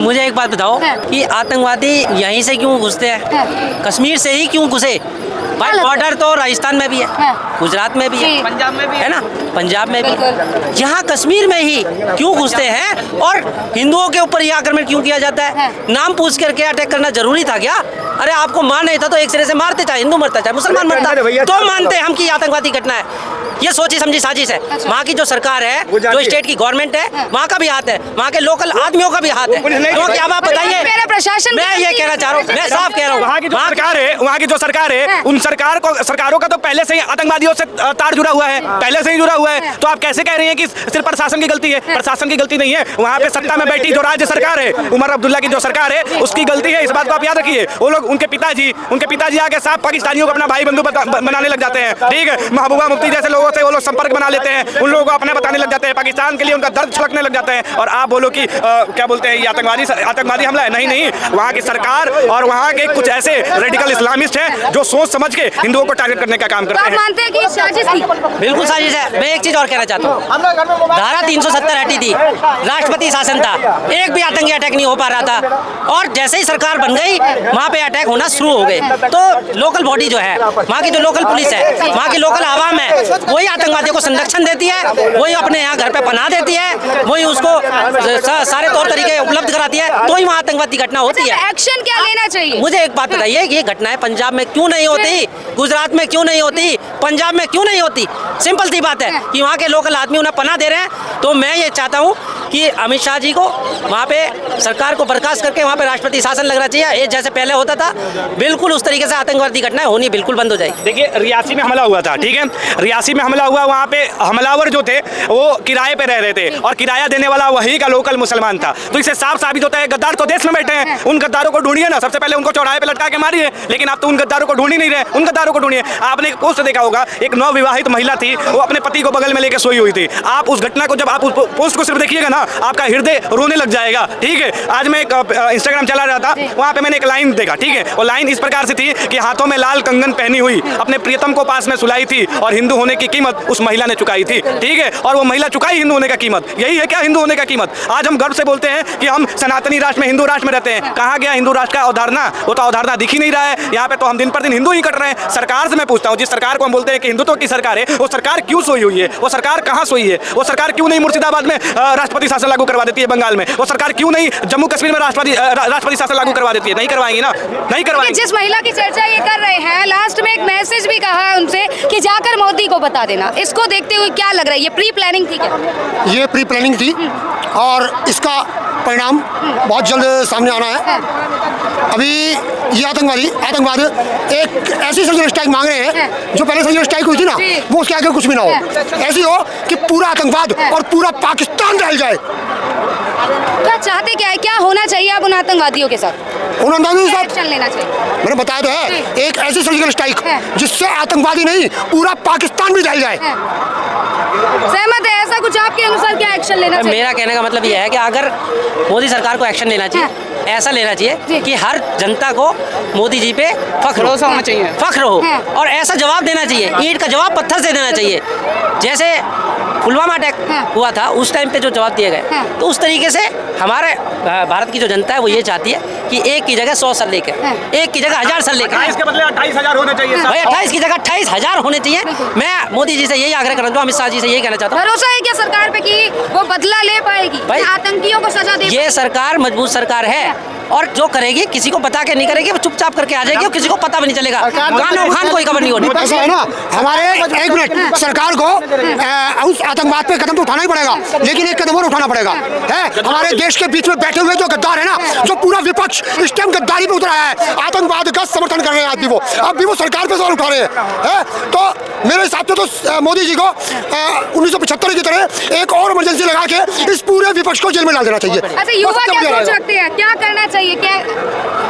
मुझे एक बात बताओ कि आतंकवादी यहीं से क्यों घुसते हैं? कश्मीर से ही क्यों घुसे? भाई बॉर्डर तो राजस्थान में भी है, गुजरात में भी है, पंजाब में भी है ना, पंजाब में भी। यहाँ कश्मीर में ही क्यों घुसते हैं और हिंदुओं के ऊपर ये आक्रमण क्यों किया जाता है? नाम पूछ करके अटैक करना जरूरी था क्या? अरे आपको मार नहीं था तो एक सिरे से मारते, चाहे हिंदू मरता चाहे मुसलमान मरता, तो मानते हम कि आतंकवादी घटना है। ये सोची समझी साजिश है। वहाँ की जो सरकार है, जो स्टेट की गवर्नमेंट है, वहाँ का भी हाथ है, वहाँ के लोकल आदमियों का भी हाथ है। क्योंकि अब आप बताइए, मेरा प्रशासन, मैं ये कहना चाह रहा हूँ, मैं साफ कह रहा हूँ, वहाँ की जो सरकार है उन सरकारों का तो पहले से ही आतंकवादियों से तार जुड़ा हुआ है, पहले से ही जुड़ा हुआ है। तो आप कैसे कह रहे हैं कि सिर्फ प्रशासन की गलती है? प्रशासन की गलती नहीं है, वहाँ पे सत्ता में बैठी जो राज्य सरकार है, उमर अब्दुल्ला की जो सरकार है, उसकी गलती है। इस बात को आप याद रखिए। वो लोग, उनके पिताजी आके साफ पाकिस्तानियों को अपना भाई बंधु बनाने लग जाते हैं। ठीक है, महबूबा मुफ्ती जैसे लोगों से वो लोग संपर्क बना लेते हैं, उन लोगों को अपने बताने लग जाते हैं, पाकिस्तान के लिए उनका दर्द छलकने लग जाते हैं। और आप बोलो कि क्या बोलते हैं, ये आतंकवादी हमला है? नहीं, वहाँ की सरकार और वहाँ के कुछ ऐसे रेडिकल इस्लामिस्ट हैं जो सोच समझ के हिंदुओं को टारगेट करने का काम करते हैं। मानते हैं कि साजिश थी? बिल्कुल साजिश है। मैं एक चीज और कहना चाहता हूँ, धारा 370 हटी थी, राष्ट्रपति शासन था, एक भी आतंकी अटैक नहीं हो पा रहा था। और जैसे ही सरकार बन गई, वहाँ पे अटैक होना शुरू हो गए। तो लोकल बॉडी जो है, वहाँ की जो लोकल पुलिस है, वहाँ की लोकल आवाम है, वही आतंकवादियों को संरक्षण देती है, वही अपने यहाँ घर पे पनाह देती है, वही उसको सारे तौर तरीके उपलब्ध कराती है, तो ही वहाँ आतंकवादी घटना होती है। एक्शन क्या लेना चाहिए? मुझे एक बात बताइए, ये घटनाएं पंजाब में क्यों नहीं होती, गुजरात में क्यों नहीं होती, पंजाब में क्यों नहीं होती? सिंपल सी बात है कि वहाँ के लोकल आदमी उन्हें पनाह दे रहे हैं। तो मैं ये चाहता हूँ कि अमित शाह जी को वहाँ पे सरकार को बर्खास्त करके वहाँ पे राष्ट्रपति शासन लगना चाहिए। ये जैसे पहले होता था, बिल्कुल उस तरीके से आतंकवादी घटनाएं होनी बिल्कुल बंद हो जाएगी। देखिए, रियासी में हमला हुआ था, ठीक है, रियासी में हमला हुआ, वहाँ पे हमलावर जो थे वो किराए पे रह रहे थे और किराया देने वाला वही का लोकल मुसलमान था। तो इससे साफ साबित होता है गद्दार तो देश में बैठे हैं। उन गद्दारों को ढूंढिए ना, सबसे पहले उनको चौराहे पे लटका के मारिए। लेकिन आप तो उन गद्दारों को ढूंढ ही नहीं रहे, उन गद्दारों को ढूंढिए। आपने एक पोस्ट देखा होगा, एक नवविवाहित महिला थी, वो अपने पति को बगल में लेकर सोई हुई थी। आप उस घटना को, जब आप उस पोस्ट को सिर्फ देखिएगा ना, आपका हृदय रोने लग जाएगा। ठीक है, आज मैं एक इंस्टाग्राम चला रहा था, वहाँ पे मैंने एक लाइन देखा, ठीक है, वो लाइन इस प्रकार से थी कि हाथों में लाल कंगन पहनी हुई अपने प्रियतम को पास में सुलाई थी और हिंदू होने की कीमत उस महिला ने चुकाई थी। ठीक है, और वो महिला चुकाई हिंदू होने का कीमत। यही है क्या हिंदू होने का कीमत? आज हम गर्व से बोलते हैं कि हम सनातनी राष्ट्र में, हिंदू राष्ट्र में रहते हैं। कहाँ गया हिंदू राष्ट्र का अवधारणा? वो तो अवधारणा दिख ही नहीं रहा है। यहाँ पे तो हम दिन पर दिन हिंदू ही कट रहे हैं। सरकार से मैं पूछता हूँ, जिस सरकार को हम बोलते हैं कि हिंदुत्व की सरकार है, वो सरकार क्यों सोई हुई है? वो सरकार कहाँ सोई है? वो सरकार क्यों नहीं मुर्शिदाबाद में राष्ट्रपति शासन लागू करवा देती है, बंगाल में? वो सरकार क्यों नहीं जम्मू कश्मीर में राष्ट्रपति शासन लागू करवा देती है? नहीं करवाएंगी ना, नहीं करवाएंगी। जिस महिला की चर्चा ये कर रहे हैं, लास्ट में एक मैसेज भी कहा है उनसे कि जाकर मोदी को बता देना। इसको देखते हुए क्या लग रहा है, ये प्री प्लानिंग थी क्या? ये प्री प्लानिंग थी और इसका परिणाम बहुत जल्द सामने आना है। अभी ये आतंकवाद एक ऐसी सर्जिकल स्ट्राइक मांग रहे हैं जो पहले सर्जिकल स्ट्राइक हुई थी ना, वो उसके आगे कुछ भी ना हो। ऐसी हो कि पूरा आतंकवाद और पूरा पाकिस्तान जल जाए। क्या चाहते क्या है, क्या होना चाहिए आप उन आतंकवादियों के साथ? उन आतंकवादियों के एक्शन लेना चाहिए। मैंने बताया तो है, एक ऐसी सर्जिकल स्ट्राइक जिससे आतंकवादी नहीं पूरा पाकिस्तान भी जल जाए। सहमत है? ऐसा कुछ आपके अनुसार क्या एक्शन लेना चाहिए? मेरा कहने का मतलब यह है कि अगर मोदी सरकार को एक्शन लेना चाहिए, ऐसा लेना चाहिए कि हर जनता को मोदी जी पे फख्र होना चाहिए, फख्र हो, और ऐसा जवाब देना चाहिए, ईंट का जवाब पत्थर से देना चाहिए। जैसे पुलवामा अटैक हुआ था, उस टाइम पे जो जवाब दिए गए, तो उस तरीके से हमारे भारत की जो जनता है वो ये चाहती है कि एक की जगह 100 सर लेकर, एक की जगह 1000 सर लेकर, 28 के बदले 28,000 होने चाहिए। भाई 28 की जगह 28,000 होने चाहिए। मैं मोदी जी से यही आग्रह करना चाहूँ, अमित शाह जी से यही कहना चाहता हूँ। भरोसा है क्या सरकार पे कि वो बदला ले पाएगी, भाई आतंकियों को सजा दे? ये सरकार मजबूत सरकार है और जो करेगी किसी को बता के नहीं करेगी, वो चुपचाप करके आ जाएगी और किसी को पता भी नहीं चलेगा। खान कोई खबर नहीं होनी। ऐसा है ना, हमारे एक मिनट, सरकार को उस आतंकवाद पे कदम तो उठाना ही पड़ेगा, लेकिन एक कदम और उठाना पड़ेगा है। हमारे देश के बीच में बैठे हुए जो गद्दार है ना, जो पूरा विपक्ष इस टाइम गद्दारी पे उतरा है, आतंकवाद का समर्थन कर रहे हैं आदमी, वो अब भी वो सरकार पे सवाल उठा रहे हैं। तो मेरे हिसाब से तो मोदी जी को 1975 की तरह एक और इमरजेंसी लगा के इस पूरे विपक्ष को जेल में डाल देना चाहिए। अच्छा, युवा क्या सोच रखते हैं, क्या करना चाहिए,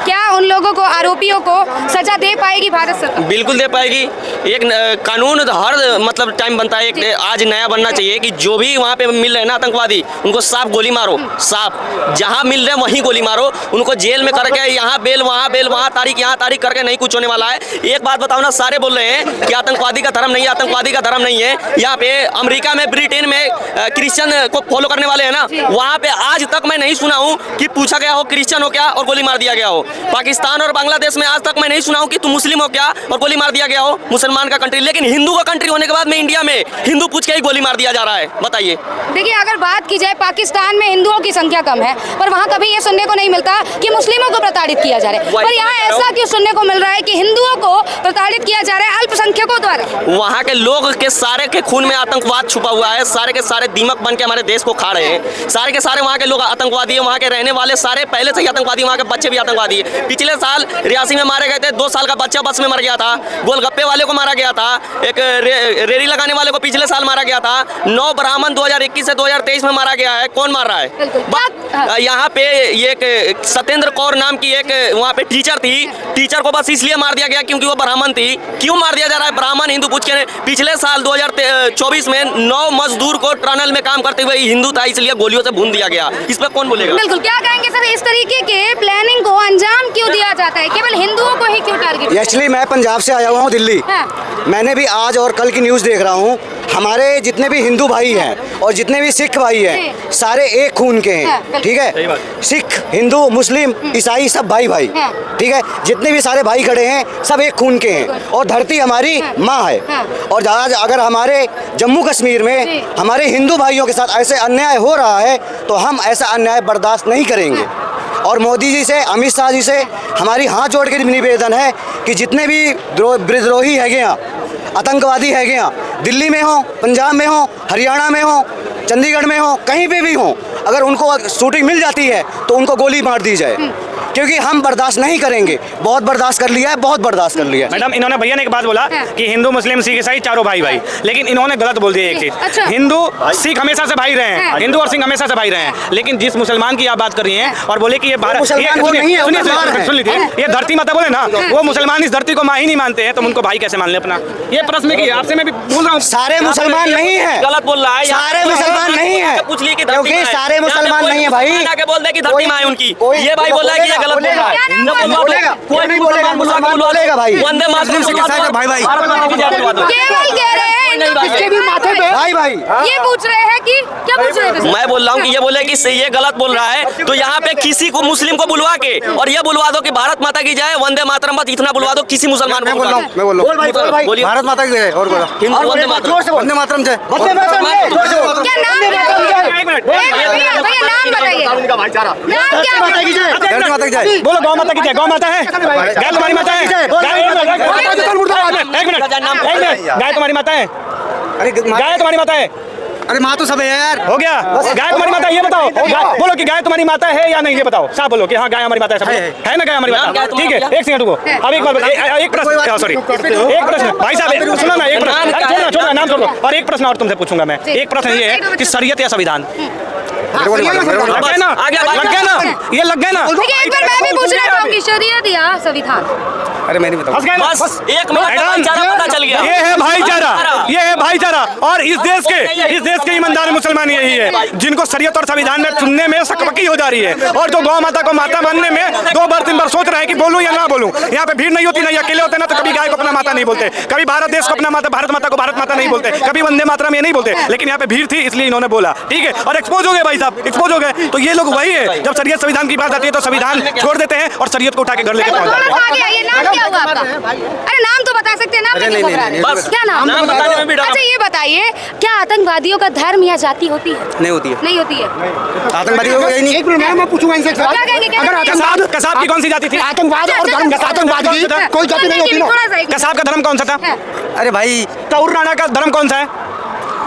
क्या उन लोगों को, आरोपियों को सजा दे पाएगी भारत सरकार? बिल्कुल दे पाएगी। एक कानून हर मतलब टाइम बनता है, एक आज नया बनना चाहिए कि जो भी वहाँ पे मिल रहे हैं ना आतंकवादी, उनको साफ गोली मारो, साफ जहाँ मिल रहे हैं वहीं गोली मारो, उनको जेल में करके यहाँ बेल वहाँ तारीख यहाँ तारीख करके नहीं कुछ होने वाला है। एक बात बताओ ना, सारे बोल रहे हैं कि आतंकवादी का धर्म नहीं है, आतंकवादी का धर्म नहीं है। यहाँ पे अमेरिका में, ब्रिटेन में क्रिश्चियन को फॉलो करने वाले हैं ना, वहाँ पे आज तक मैं नहीं सुना हूँ कि पूछा गया हो क्रिश्चियन हो क्या और गोली मार दिया गया हो। पाकिस्तान और बांग्लादेश में आज तक मैं नहीं सुना हूँ कि तुम मुस्लिम हो क्या और गोली मार दिया गया हो, मुसलमान का कंट्री। लेकिन हिंदू का कंट्री होने के बाद में इंडिया में हिंदू पूछ के ही गोली मार दिया जा रहा है। बताइए। देखिए, अगर बात की जाए पाकिस्तान में हिंदुओं की संख्या कम है, पर वहाँ कभी ये सुनने को नहीं मिलता कि मुस्लिमों को प्रताड़ित किया जा रहा है, पर यहाँ ऐसा क्यों सुनने को मिल रहा है कि हिंदुओं को प्रताड़ित किया जा रहा है अल्पसंख्यकों द्वारा? वहाँ के लोग के सारे के खून में आतंकवाद छुपा हुआ है, सारे के सारे दीमक बन के हमारे देश को खा रहे हैं। सारे के सारे वहाँ के लोग आतंकवादी है, वहाँ के रहने वाले सारे पहले से ही आतंकवादी, वहाँ के बच्चे भी आतंकवादी है। पिछले साल रियासी में मारे गए थे, 2 साल का बच्चा बस में मर गया था, गोलगप्पे वाले को मारा गया था, एक रेड़ी लगाने वाले को पिछले साल मारा गया था, 9 ब्राह्मण 2021 से 2023 में मारा गया है। कौन मार रहा है? यहाँ पे एक सत्येंद्र कौर नाम की एक वहाँ पे टीचर थी, टीचर को बस इसलिए मार दिया गया क्योंकि वो ब्राह्मण थी। क्यों मार दिया जा रहा है? ब्राह्मण हिंदू पूछ के। पिछले साल 2024 में 9 मजदूर को टनल में काम करते हुए हिंदू था, इसलिए गोलियों से भून दिया गया। इस पर कौन बोलेगा? बिल्कुल। क्या कहेंगे सर, इस तरीके के प्लानिंग को अंजाम क्यों दिया जाता है? केवल हिंदुओं को ही क्यों टारगेट? एक्चुअली मैं पंजाब से आया हुआ हूँ, दिल्ली। मैंने भी आज और कल की न्यूज़ देख रहा हूँ। हमारे जितने भी हिंदू भाई हैं और जितने भी सिख भाई हैं, सारे एक खून के हैं, ठीक है? सिख, हिंदू, मुस्लिम, ईसाई सब भाई भाई, ठीक है? जितने भी सारे भाई खड़े हैं सब एक खून के हैं और धरती हमारी माँ है। और आज अगर हमारे जम्मू कश्मीर में हमारे हिंदू भाइयों के साथ ऐसे अन्याय हो रहा है तो हम ऐसा अन्याय बर्दाश्त नहीं करेंगे। और मोदी जी से, अमित शाह जी से हमारी हाथ जोड़ के निवेदन है कि जितने भी विद्रोही है गया, आतंकवादी है गया, दिल्ली में हो, पंजाब में हो, हरियाणा में हो, चंडीगढ़ में हो, कहीं पे भी हो, अगर उनको शूटिंग मिल जाती है तो उनको गोली मार दी जाए, क्योंकि हम बर्दाश्त नहीं करेंगे। बहुत बर्दाश्त कर लिया है, बहुत बर्दाश्त कर लिया है। मैडम, इन्होंने भैया ने एक बात बोला कि हिंदू, मुस्लिम, सिख, ईसाई चारों भाई भाई, लेकिन इन्होंने गलत बोल दिया एक चीज। अच्छा। हिंदू सिख हमेशा से भाई रहे हैं, हिंदू और सिख हमेशा से भाई रहे हैं, लेकिन जिस मुसलमान की आप बात कर रही हैं और बोले कि ये भारत, सुन लीजिए, ये धरती माता बोले ना, वो मुसलमान इस धरती को माँ ही नहीं मानते हैं, तो उनको भाई कैसे मान ले अपना? ये प्रश्न की आपसे मैं भी बोल रहा हूँ। सारे मुसलमान नहीं है, गलत बोल रहा है। सारे मुसलमान नहीं है, पूछ लिए कि क्योंकि सारे मुसलमान नहीं है भाई। बोल दे कि धरती माँ है उनकी, ये भाई बोल रहा है कि ये गलत बोल रहा है। कोई भी बोलेगा, मुसलमान बोलेगा भाई। वंदे मातरम से भाई भाई केवल कह रहे हैं इसके भी माथे पे भाई भाई ये पूछ रहे हैं कि क्या पूछ रहे थे? मैं बोल रहा हूँ कि ये बोले कि ये गलत बोल रहा है, तो यहाँ पे किसी को मुस्लिम को बुलवा के और ये बुलवा दो कि भारत माता की जय, वंदे मातरम, बस इतना बुलवा दो किसी मुसलमान को। मैं बोल रहा हूँ बोलिए। भारत माता की जय और बोलो वंदे मातरम। वंदे मातरम जय। क्या नाम भैया, नाम बताइए। नाम क्या है? धरती माता की जय। बोलो गौ माता की जय। गौ माता है, गाय तुम्हारी माता है, एक मिनट, गाय तुम्हारी माता है, अरे गाय तुम्हारी माता है, अरे माँ तो सब है यार। हो गया। गाय तुम्हारी माता है, ये बताओ, बोलो कि गाय तुम्हारी माता है या नहीं, ये बताओ, साफ बोलो कि हाँ गाय हमारी माता है। सब है ना गाय हमारी माता? ठीक है, एक सेकंड रुको, अब एक बार एक प्रश्न, सॉरी एक प्रश्न भाई साहब सुनो ना, एक प्रश्न, अरे छोड़ना नाम छोड़ो, और एक प्रश्न और तुमसे पूछूंगा मैं। एक प्रश्न ये है कि शरीयत या संविधान लग गए ना, लग गए ना, ये लग गए ना। एक बार मैं भी पूछ रहा हूँ कि शरीयत या संविधान? अरे मैं नहीं बताऊँ। बस एक मिनट भाईचारा पता चल गया। ये है भाईचारा, ये है भाईचारा। और इस देश के ईमानदार मुसलमान यही है जिनको शरीयत और संविधान में चुनने में सकपकी हो जा रही है, और जो गौ माता को माता मानने में 2 बार 3 बार सोच रहे हैं कि बोलूं या ना बोलूं। यहाँ पे भीड़ नहीं होती, नहीं अकेले होते ना, तो कभी गाय को अपना माता नहीं बोलते, कभी भारत देश को अपना माता, भारत माता को भारत माता नहीं बोलते, कभी वंदे मातरम ये नहीं बोलते, लेकिन यहाँ पे भीड़ थी इसलिए इन्होंने बोला। ठीक है, और एक्सपोज हो गए भाई साहब, एक्सपोज हो गए। तो ये लोग वही है, जब शरीयत संविधान की बात आती है तो संविधान छोड़ देते हैं और शरीयत को उठा के घर लेके पहुंच जाते हैं। ये नाम क्या हुआ आपका? अरे नाम तो बता सकते हैं, नाम नहीं, बस क्या नाम? बताने में भी डर। अच्छा ये बताइए, क्या आतंकवादियों का धर्म या जाति होती है? नहीं होती है, नहीं होती है। आतंकवादियों को नहीं। एक मिनट मैं पूछूंगा इनसे, क्या कहेंगे? कसाब, कसाब की कौन सी जाति थी? आतंकवाद और धर्म, आतंकवाद की कोई जाति नहीं होती ना। कसाब का धर्म कौन सा था? अरे भाई तौर राणा का धर्म कौन सा है?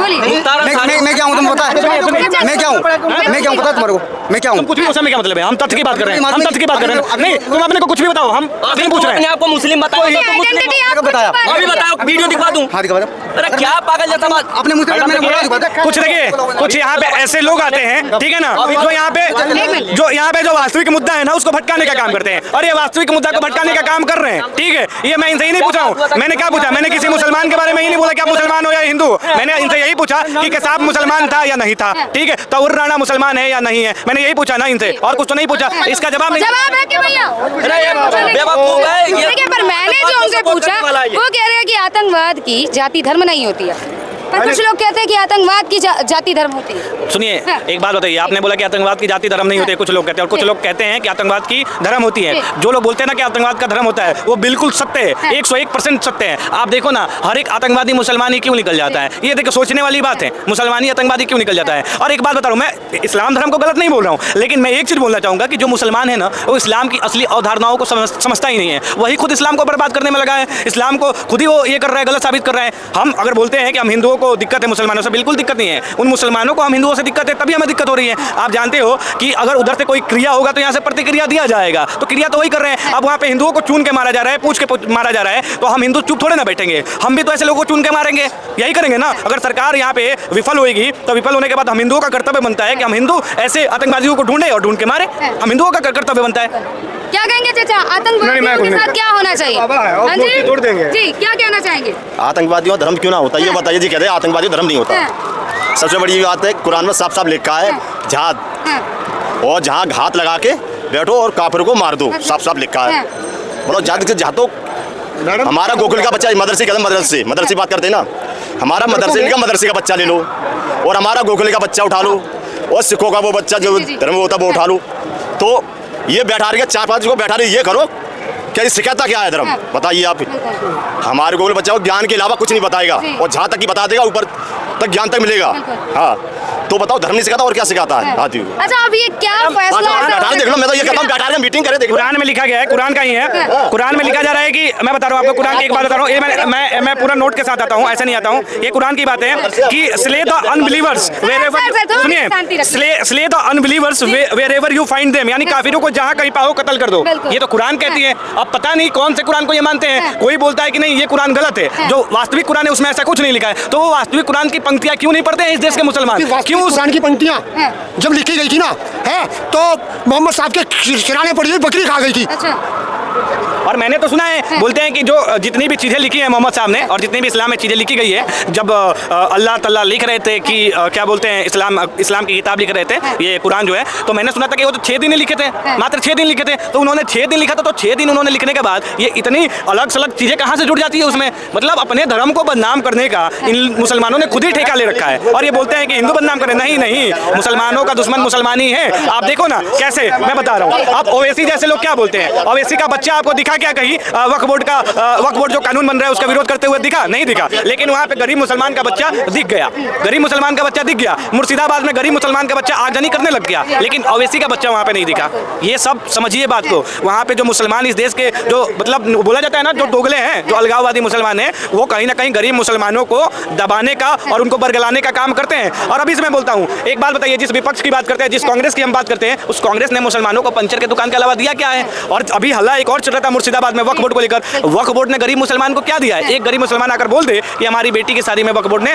मैं क्या हूँ तुम पता है? मैं क्या हूँ पता है तुम्हारे को? मैं क्या हूँ? कुछ भी उसमें क्या मतलब है? हम तथ्य की बात कर रहे हैं, हम तथ्य की बात कर रहे हैं। नहीं, तुम अपने को कुछ भी बताओ, हम नहीं पूछ रहे हैं। आपको मुस्लिम बताओ, बताया अभी बताओ, वीडियो दिखा दूं। हाँ दिखा दो। अरे क्या पागल जैसा बात। अपने मुझसे मैंने बोला दिखा दो। कुछ देखिए, कुछ यहाँ पे ऐसे लोग आते हैं, ठीक है ना, जो यहाँ पे जो वास्तविक मुद्दा है ना उसको भटकाने का काम करते हैं, और ये वास्तविक मुद्दा को भटकाने का काम कर रहे हैं, ठीक है। ये मैं इनसे ही नहीं पूछा हूँ, मैंने क्या पूछा? मैंने किसी मुसलमान के बारे में ही नहीं बोला कि आप मुसलमान हो या हिंदू। मैंने इनसे यही पूछा कि कसाब मुसलमान था या नहीं था, ठीक है। तौर राणा मुसलमान है या नहीं है, मैंने यही पूछा ना इनसे, और कुछ तो नहीं पूछा। इसका जवाब नहीं। जवाब है कि भैया? बेवकूफ है ये। देखिए, पर मैंने जो उनसे पूछा वो कह रहे हैं कि आतंकवाद की जाति धर्म नहीं होती है, पर कुछ लोग कहते हैं कि आतंकवाद की जाति धर्म होती है। सुनिए, एक बात बताइए, आपने बोला कि आतंकवाद की जाति धर्म नहीं होती है, कुछ लोग कहते हैं, और कुछ लोग कहते हैं कि आतंकवाद की धर्म होती है। जो लोग बोलते हैं ना कि आतंकवाद का धर्म होता है, वो बिल्कुल सत्य है, 101% सत्य है। आप देखो ना, हर एक आतंकवादी मुसलमान ही क्यों निकल जाता है, ये देखो सोचने वाली बात है। मुसलमानी आतंकवादी क्यों निकल जाता है? और एक बात बता रहा हूँ, मैं इस्लाम धर्म को गलत नहीं बोल रहा हूँ, लेकिन मैं एक चीज़ बोलना चाहूँगा कि जो मुसलमान है ना, वो इस्लाम की असली अवधारणाओं को समझता ही नहीं है। वही खुद इस्लाम को बर्बाद करने में लगा है, इस्लाम को खुद ही वो ये कर रहा है, गलत साबित कर रहा है। हम अगर बोलते हैं कि हम हिंदुओं को दिक्कत है मुसलमानों से, बिल्कुल दिक्कत नहीं है। उन मुसलमानों को हम हिंदुओं से दिक्कत है, तभी हमें दिक्कत हो रही है। आप जानते हो कि अगर उधर से कोई क्रिया होगा तो यहाँ से प्रतिक्रिया दिया जाएगा, तो क्रिया तो वही कर रहे हैं। अब वहाँ पे हिंदुओं को चुन के मारा जा रहा है, पूछ के मारा जा रहा है, तो हम हिंदू चुप थोड़े ना बैठेंगे, हम भी तो ऐसे लोगों को चुन के मारेंगे, यही करेंगे ना। अगर सरकार यहाँ पे विफल होगी तो विफल होने के बाद हम हिंदुओं का कर्तव्य बनता है कि हम हिंदू ऐसे आतंकवादियों को ढूंढे और ढूंढ के मारे, हम हिंदुओं का कर्तव्य बनता है। क्या कहेंगे चाचा, आतंकवादियों के साथ क्या होना चाहिए? हाँ जी, क्या कहना चाहेंगे? आतंकवादियों धर्म क्यों ना होता, ये बताइए जी। कहते हैं आतंकवादियों धर्म नहीं होता। सबसे बड़ी बात है, कुरान में साफ साफ लिखा है जहाद, और जहाँ घात लगा के बैठो और काफिर को मार दो, साफ साफ लिखा है। बोलो जहाद से जहाँ तो हमारा गोकुल का बच्चा मदरसे का मदरसे बात करते हैं ना, हमारा मदरसे का बच्चा ले लो, और हमारा गोकुल का बच्चा उठा लो, और सिखों का वो बच्चा जो धर्म होता है वो उठा लो। तो ये बैठा रही है, 4-5 को बैठा रही, ये करो क्या सिखाता क्या है धर्म, बताइए आप। हमारे गोकुल बच्चा को ज्ञान के अलावा कुछ नहीं बताएगा, और जहाँ तक ही बता देगा ऊपर तक ज्ञान तक मिलेगा। हाँ, तो बताओ धर्म नहीं सिखाता और क्या सिखाता है? अच्छा, अब ये क्या फैसला है? देख लो, मैं तो ये कहता हूँ बैठा रहे मीटिंग करे, देखो कुरान में लिखा गया है, कुरान का ही है, कुरान में लिखा जा रहा है कि, मैं बता रहा हूँ आपको, कुरान की एक बात बता रहा हूँ, ये मैं पूरा नोट के साथ आता हूँ, ऐसे नहीं आता हूँ। ये कुरान की बात है कि स्ले द अनबिलीवर्स वेरेवर, सुनिए, slay the unbelievers wherever you find them, यानी काफिरों को जहाँ कहीं पाओ कत्ल कर दो। ये तो कुरान कहती है। अब पता नहीं कौन से कुरान को ये मानते हैं, कोई बोलता है कि नहीं ये कुरान गलत है, जो वास्तविक कुरान है उसमें ऐसा कुछ नहीं लिखा है। तो वो वास्तविक कुरान की पंक्तियां क्यों नहीं पढ़ते हैं इस देश के मुसलमान? क्यों कुरान की पंक्तियां जब लिखी गई थी ना, है तो मोहम्मद साहब के सिराने पड़ी हुई बकरी खा गई थी। अच्छा, और मैंने तो सुना है, बोलते हैं कि जो जितनी भी चीज़ें लिखी हैं मोहम्मद साहब ने, और जितनी भी इस्लाम में चीज़ें लिखी गई है, जब अल्लाह ताला लिख रहे थे कि क्या बोलते हैं, इस्लाम की किताब लिख रहे थे, ये कुरान जो है, तो मैंने सुना था कि वो तो 6 दिन लिखे थे, मात्र 6 दिन लिखे थे। तो उन्होंने 6 दिन लिखा था, तो 6 दिन उन्होंने लिखने के बाद ये इतनी अलग सलग चीज़ें कहाँ से जुड़ जाती है उसमें? मतलब अपने धर्म को बदनाम करने का इन मुसलमानों ने खुद ही ठेका ले रखा है, और ये बोलते हैं कि हिंदू बदनाम करें। नहीं, मुसलमानों का दुश्मन मुसलमान ही है। आप देखो ना कैसे, मैं बता रहा हूँ। अब ओवैसी जैसे लोग क्या बोलते हैं, ओवैसी का बच्चा आपको दिखा क्या कहीं वक्फ बोर्ड जो कानून बन रहा है उसका विरोध करते हुए दिखा? नहीं दिखा। लेकिन वहाँ पे गरीब मुसलमान का बच्चा दिख गया, गरीब मुसलमान का बच्चा दिख गया। मुर्शिदाबाद में गरीब मुसलमान का बच्चा आगजनी करने लग गया, लेकिन ओवैसी का बच्चा वहाँ पे नहीं दिखा। ये सब समझिए बात को। वहाँ पे जो मुसलमान इस देश के, जो मतलब बोला जाता है ना, जो दोगले हैं, जो अलगाववादी मुसलमान हैं, वो कहीं ना कहीं गरीब मुसलमानों को दबाने का और उनको बरगलाने का काम करते हैं। और अभी से मैं बोलता हूँ, एक बात बताइए, जिस विपक्ष की बात करते हैं, जिस कांग्रेस की हम बात करते हैं, उस कांग्रेस ने मुसलमानों को पंचर के दुकान के अलावा दिया क्या है? और अभी हल्ला एक और चल रहा था मुर्शिदाबाद में वक्फ बोर्ड को लेकर। वक्फ बोर्ड ने गरीब मुसलमान को क्या दिया है? एक गरीब मुसलमान आकर बोल दे कि हमारी बेटी की शादी में वक्फ बोर्ड ने